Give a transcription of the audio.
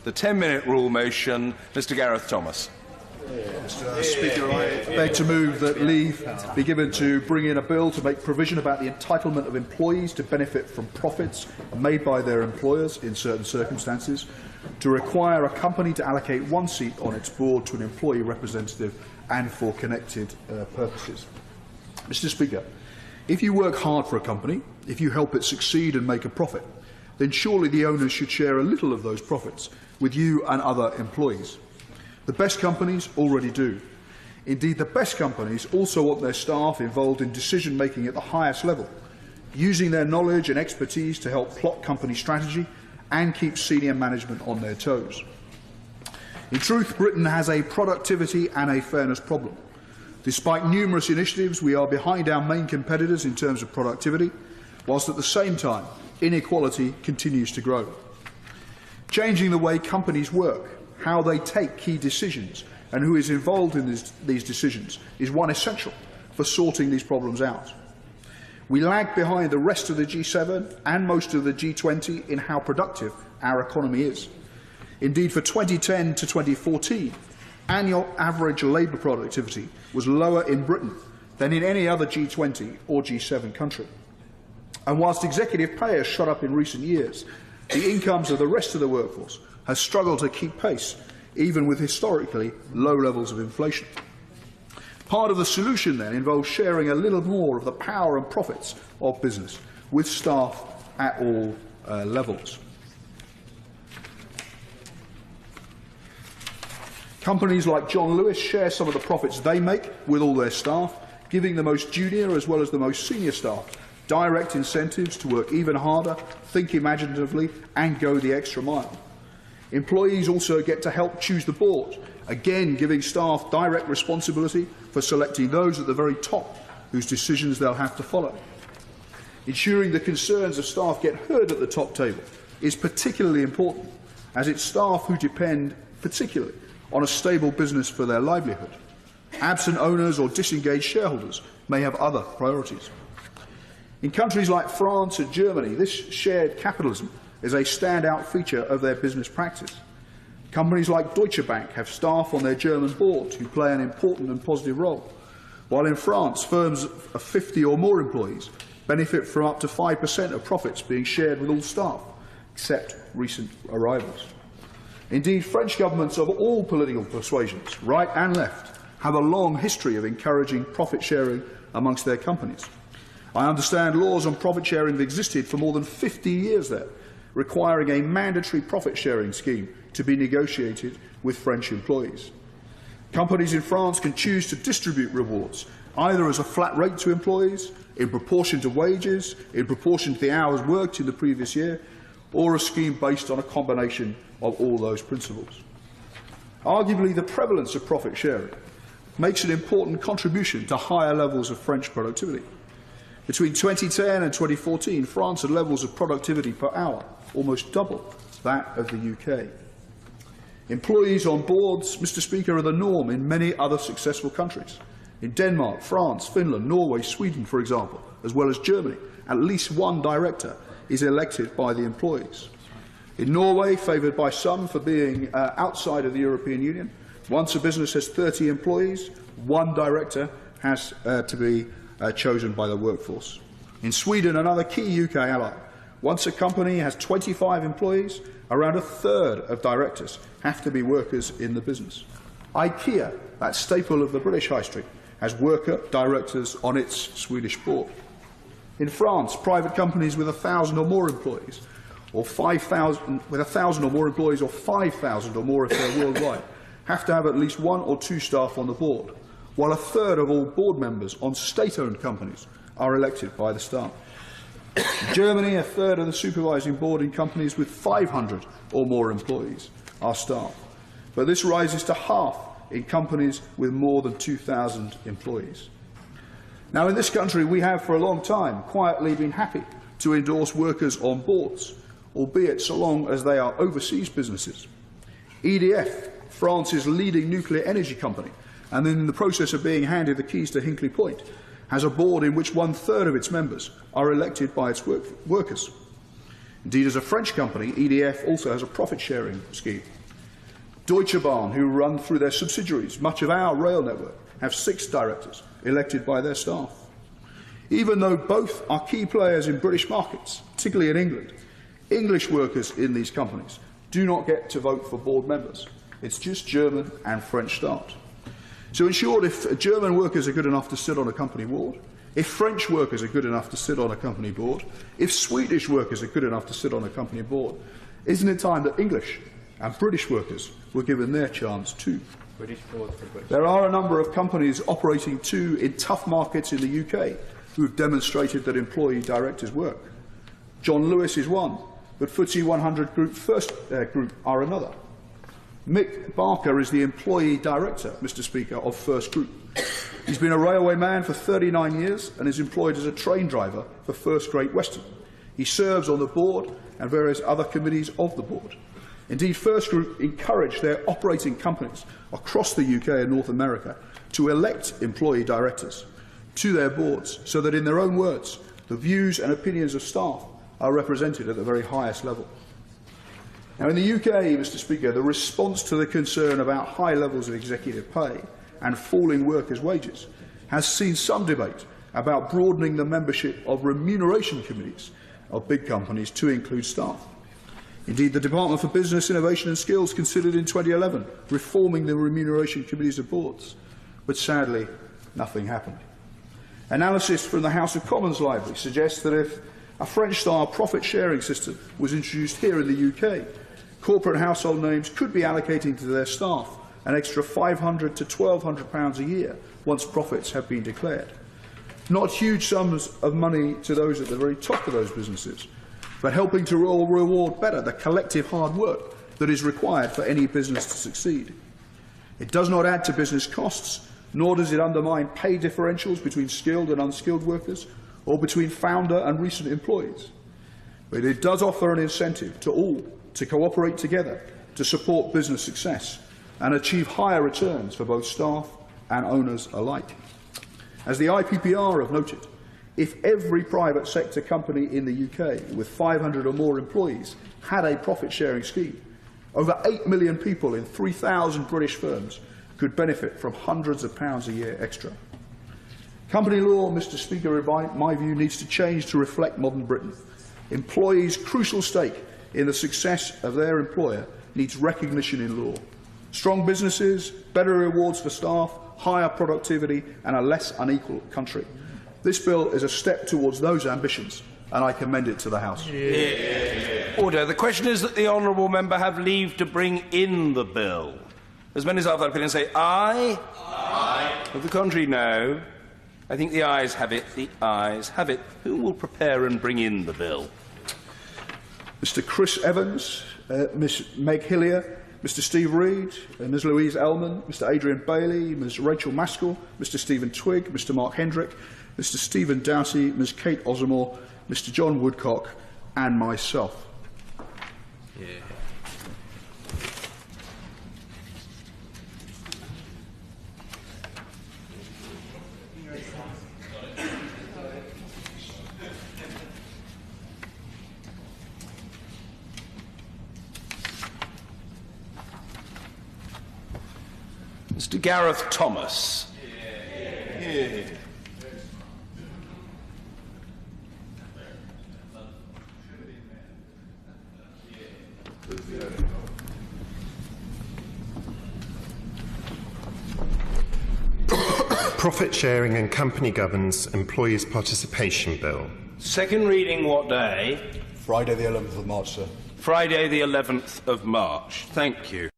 the 10-minute rule motion. Mr. Gareth Thomas. Mr. Speaker, I beg to move that leave be given to bring in a bill to make provision about the entitlement of employees to benefit from profits made by their employers in certain circumstances, to require a company to allocate one seat on its board to an employee representative and for connected purposes. Mr. Speaker, if you work hard for a company, if you help it succeed and make a profit, then surely the owners should share a little of those profits with you and other employees. The best companies already do. Indeed, the best companies also want their staff involved in decision-making at the highest level, using their knowledge and expertise to help plot company strategy and keep senior management on their toes. In truth, Britain has a productivity and a fairness problem. Despite numerous initiatives, we are behind our main competitors in terms of productivity, whilst at the same time inequality continues to grow. Changing the way companies work, how they take key decisions and who is involved in these decisions is one essential for sorting these problems out. We lag behind the rest of the G7 and most of the G20 in how productive our economy is. Indeed, for 2010 to 2014, annual average labour productivity was lower in Britain than in any other G20 or G7 country. And whilst executive pay has shot up in recent years, the incomes of the rest of the workforce has struggled to keep pace, even with historically low levels of inflation. Part of the solution, then, involves sharing a little more of the power and profits of business with staff at all levels. Companies like John Lewis share some of the profits they make with all their staff, giving the most junior as well as the most senior staff direct incentives to work even harder, think imaginatively and go the extra mile. Employees also get to help choose the board, again giving staff direct responsibility for selecting those at the very top whose decisions they'll have to follow. Ensuring the concerns of staff get heard at the top table is particularly important, as it's staff who depend particularly on a stable business for their livelihood. Absent owners or disengaged shareholders may have other priorities. In countries like France and Germany, this shared capitalism is a standout feature of their business practice. Companies like Deutsche Bank have staff on their German board who play an important and positive role, while in France, firms of 50 or more employees benefit from up to 5% of profits being shared with all staff, except recent arrivals. Indeed, French governments of all political persuasions, right and left, have a long history of encouraging profit sharing amongst their companies. I understand laws on profit sharing have existed for more than 50 years there, requiring a mandatory profit-sharing scheme to be negotiated with French employees. Companies in France can choose to distribute rewards, either as a flat rate to employees, in proportion to wages, in proportion to the hours worked in the previous year, or a scheme based on a combination of all those principles. Arguably, the prevalence of profit sharing makes an important contribution to higher levels of French productivity. Between 2010 and 2014, France had levels of productivity per hour almost double that of the UK. Employees on boards, Mr. Speaker, are the norm in many other successful countries. In Denmark, France, Finland, Norway, Sweden, for example, as well as Germany, at least one director is elected by the employees. In Norway, favoured by some for being outside of the European Union, once a business has 30 employees, one director has to be chosen by the workforce. In Sweden, another key UK ally, once a company has 25 employees, around a third of directors have to be workers in the business. IKEA, that staple of the British high street, has worker directors on its Swedish board. In France, private companies with 1,000 or more employees, or 5,000 with 1,000 or more employees, or 5,000 or more if they're worldwide, have to have at least one or two staff on the board, while a third of all board members on state-owned companies are elected by the staff. In Germany, a third of the supervising board in companies with 500 or more employees are staff, but this rises to half in companies with more than 2,000 employees. Now, in this country, we have for a long time quietly been happy to endorse workers on boards, albeit so long as they are overseas businesses. EDF, France's leading nuclear energy company, and in the process of being handed the keys to Hinkley Point, has a board in which 1/3 of its members are elected by its workers. Indeed, as a French company, EDF also has a profit-sharing scheme. Deutsche Bahn, who run through their subsidiaries much of our rail network, have 6 directors elected by their staff. Even though both are key players in British markets, particularly in England, English workers in these companies do not get to vote for board members. It's just German and French staff. So in short, if German workers are good enough to sit on a company board, if French workers are good enough to sit on a company board, if Swedish workers are good enough to sit on a company board, isn't it time that English and British workers were given their chance too? There are a number of companies operating too in tough markets in the UK who have demonstrated that employee directors work. John Lewis is one, but FTSE 100 Group First Group are another. Mick Barker is the employee director, Mr. Speaker, of First Group. He's been a railway man for 39 years and is employed as a train driver for First Great Western. He serves on the board and various other committees of the board. Indeed, First Group encourage their operating companies across the UK and North America to elect employee directors to their boards so that, in their own words, the views and opinions of staff are represented at the very highest level. Now, in the UK, Mr. Speaker, the response to the concern about high levels of executive pay and falling workers' wages has seen some debate about broadening the membership of remuneration committees of big companies to include staff. Indeed, the Department for Business, Innovation and Skills considered in 2011 reforming the remuneration committees of boards, but sadly nothing happened. Analysis from the House of Commons Library suggests that if a French-style profit-sharing system was introduced here in the UK, corporate household names could be allocating to their staff an extra £500 to £1,200 a year once profits have been declared. Not huge sums of money to those at the very top of those businesses, but helping to reward better the collective hard work that is required for any business to succeed. It does not add to business costs, nor does it undermine pay differentials between skilled and unskilled workers, or between founder and recent employees. But it does offer an incentive to all to cooperate together to support business success and achieve higher returns for both staff and owners alike. As the IPPR have noted, if every private sector company in the UK with 500 or more employees had a profit-sharing scheme, over 8 million people in 3,000 British firms could benefit from hundreds of pounds a year extra. Company law, Mr. Speaker, in my view, needs to change to reflect modern Britain. Employees' crucial stake in the success of their employer needs recognition in law. Strong businesses, better rewards for staff, higher productivity and a less unequal country. This bill is a step towards those ambitions, and I commend it to the House. Order. The question is that the honourable member have leave to bring in the bill. As many as are of that opinion say aye. Aye. Of the contrary, no. I think the ayes have it. The ayes have it. Who will prepare and bring in the bill? Mr. Chris Evans, Ms. Meg Hillier, Mr. Steve Reid, Ms. Louise Ellman, Mr. Adrian Bailey, Ms. Rachel Maskell, Mr. Stephen Twigg, Mr. Mark Hendrick, Mr. Stephen Doughty, Ms. Kate Osamore, Mr. John Woodcock, and myself. Mr. Gareth Thomas. Profit Sharing and Company Governance Employees Participation Bill. Second reading what day? Friday the 11th of March, sir. Friday the 11th of March. Thank you.